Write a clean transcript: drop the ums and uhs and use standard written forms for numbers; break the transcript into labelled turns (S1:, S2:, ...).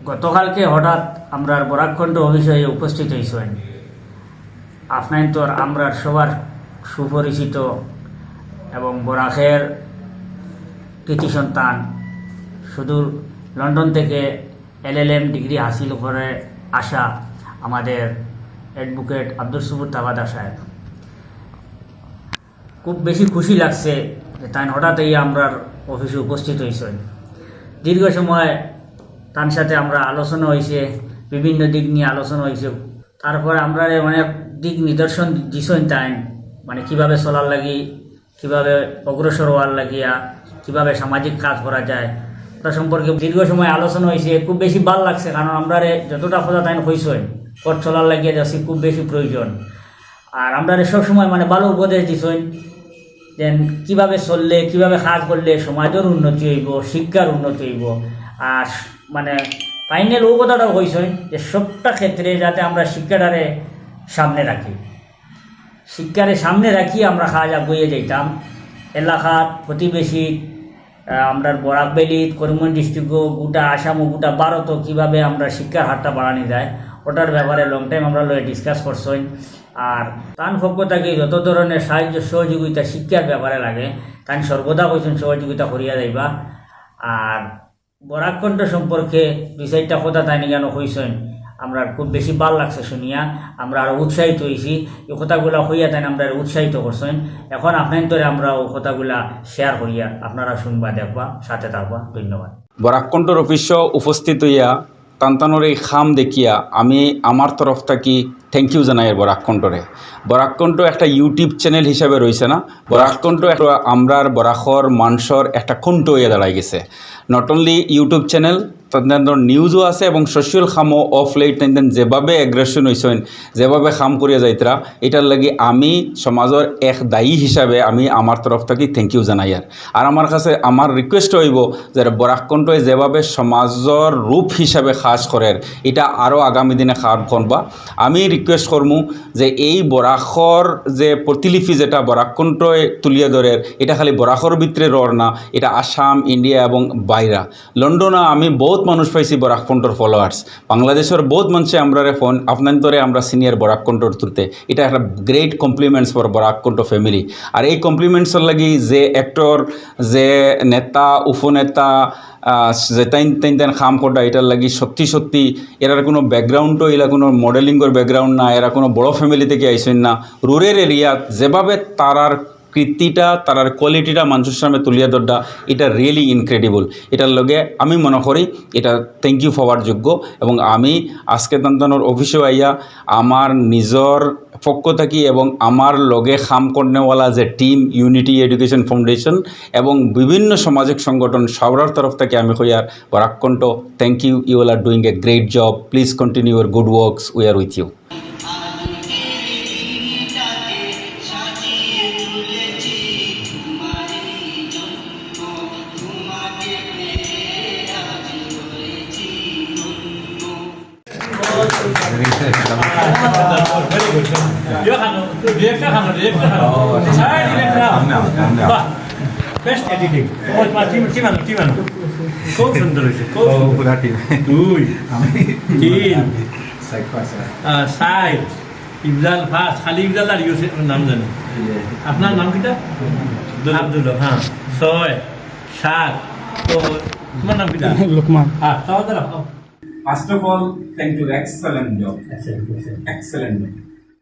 S1: গতকালকে হঠাৎ আমরা বরাক কণ্ঠ অফিসে উপস্থিত হয়েছেন। আপনার তো আমরা সবার সুপরিচিত এবং বরাকের কৃতি সন্তান, সুদূর লন্ডন থেকে LLM ডিগ্রি হাসিল করে আসা আমাদের অ্যাডভোকেট আব্দুল সুবুর তাবাদা সাহেব। খুব বেশি খুশি লাগছে যে তাই হঠাৎ এই আমরা অফিসে উপস্থিত হয়েছেন। দীর্ঘ সময় তার সাথে আমরা আলোচনা হয়েছে, বিভিন্ন দিক নিয়ে আলোচনা হয়েছে। তারপরে আমরা অনেক দিক নিদর্শন দিছেন তাই, মানে কীভাবে চলার লাগি, কীভাবে অগ্রসর হওয়ার লাগিয়া, কীভাবে সামাজিক কাজ করা যায়, ওটা সম্পর্কে দীর্ঘ সময় আলোচনা হয়েছে। খুব বেশি ভালো লাগছে, কারণ আমরা যতটা কথা তাই হয়েছেন পথ চলার লাগিয়ে যাচ্ছি খুব বেশি প্রয়োজন। আর আমরা সবসময় মানে ভালো উপদেশ দিছেন যে কীভাবে চললে, কীভাবে কাজ করলে সমাজের উন্নতি হইব, শিক্ষার উন্নতি হইব। আর মানে ফাইনাল ও কথাটাও কইছেন যে সবটা ক্ষেত্রে যাতে আমরা শিক্ষাটারে সামনে রাখি, শিক্ষারে সামনে রাখি আমরা কাজ আগুয়ে যাইতাম। এলাকার প্রতিবেশী আমরা বরাক ভ্যালি, করিমগঞ্জ ডিস্ট্রিক্ট, গোটা আসাম ও গোটা ভারতও কীভাবে আমরা শিক্ষার হারটা বাড়ানো যায় ওটার ব্যাপারে লং টাইম আমরা ডিসকাস করছেন। আর তার পক্ষ থেকে যত ধরনের সাহায্য সহযোগিতা শিক্ষার ব্যাপারে লাগে তাই সর্বদা কইছেন সহযোগিতা করিয়া যাইবা। আর বরাক কণ্ঠ সম্পর্কে দুই চারটা কথা তাই কেন কইছেন, আমরা খুব বেশি ভাল লাগছে শুনিয়া। আমরা আরও উৎসাহিত হয়েছি, এই কথাগুলা হইয়া তাই আমরা উৎসাহিত করছেন। এখন আপনার তরে আমরা ও কথাগুলা শেয়ার করিয়া আপনারা শুনবা, দেখবা, সাথে থাকবা। ধন্যবাদ।
S2: বরাক কণ্ঠর অফিস উপস্থিত হইয়া তান্তানোর এই খাম দেখিয়া আমি আমার তরফ থেকে থ্যাংক ইউ জানাই বরাক কণ্ঠরে। বরাক কণ্ঠ একটা ইউটিউব চ্যানেল হিসাবে রয়েছে না, বরাক কণ্ঠ একটা আমরার বরাকর মানুষের একটা কণ্ঠ হয়ে দাঁড়াই গেছে। নট অনলি ইউটিউব চ্যানেল, তাদের নিউজও আছে এবং সোশ্যাল খামও অফ লেট তাদের যেভাবে এগ্রেশন হয়েছেন, যেভাবে খাম করিয়া যাইতরা, এটার লাগি আমি সমাজের এক দায়ী হিসাবে আমি আমার তরফ থেকে থ্যাংক ইউ জানাই। আর আমার কাছে আমার রিকোয়েস্ট হইব যে বরাক কণ্ঠই যেভাবে সমাজের রূপ হিসাবে কাজ করে, এটা আরও আগামী দিনে কাজ করবা। আমি রিকোয়েস্ট করমু যে এই বরাকর যে প্রতিলিপি যেটা বরাক কণ্ঠই তুলিয়া ধরে, এটা খালি বরাকর ভিতরে রর না, এটা আসাম, ইন্ডিয়া এবং বাইরা। লন্ডনে আমি বহুত মানুষ পাইছি বরাক কণ্ঠর ফলোয়ার্স, বাংলাদেশের বহুত মানুষে আমরা ফোন আপনার ধরে আমরা সিনিয়র বরাক কণ্ঠর থ্রুতে। এটা একটা গ্রেট কমপ্লিমেন্টস ফর বরাক কণ্ঠ ফ্যামিলি। আর এই কমপ্লিমেন্টসের লাগি যে অ্যাক্টর, যে নেতা, উপনেতা, যে তাইন খাম করা, এটার লাগি সত্যি সত্যি এরার কোনো ব্যাকগ্রাউন্ডও, এরা কোনো মডেলিংয়ের ব্যাকগ্রাউন্ড না, এরা কোনো বড় ফ্যামিলি থেকে আইসেন না। রুরাল এরিয়াত যেভাবে তারার কৃতিটা, তারার কোয়ালিটিটা মানুষের সামনে তুলিয়া ধরা, এটা রিয়েলি ইনক্রেডিবল। এটার লগে আমি মনে করি এটা থ্যাংক ইউ পাওয়ার যোগ্য। এবং আমি আজকে তান্তানোর অফিসেও আইয়া আমার নিজের পক্ষ থাকি এবং আমার লগে খাম করনেওয়ালা যে টিম, ইউনিটি এডুকেশন ফাউন্ডেশন এবং বিভিন্ন সামাজিক সংগঠন সবার তরফ থেকে আমি কইয়ার বরাক কণ্ঠ thank you, you are doing a great job, please continue your good works, we are with you.
S3: খুব সুন্দর হয়েছে, ইফজাল ফার্স্ট, খালি ইফজাল আর ইউসেফ নাম জানি। আপনার নাম কিটা? আব্দুল। হ্যাঁ, 6 7 তো তোমার নাম কিটা? লোকমান। হ্যাঁ, তাও দাঁড়াও।
S2: First of all, thank you. Excellent job. Excellent job.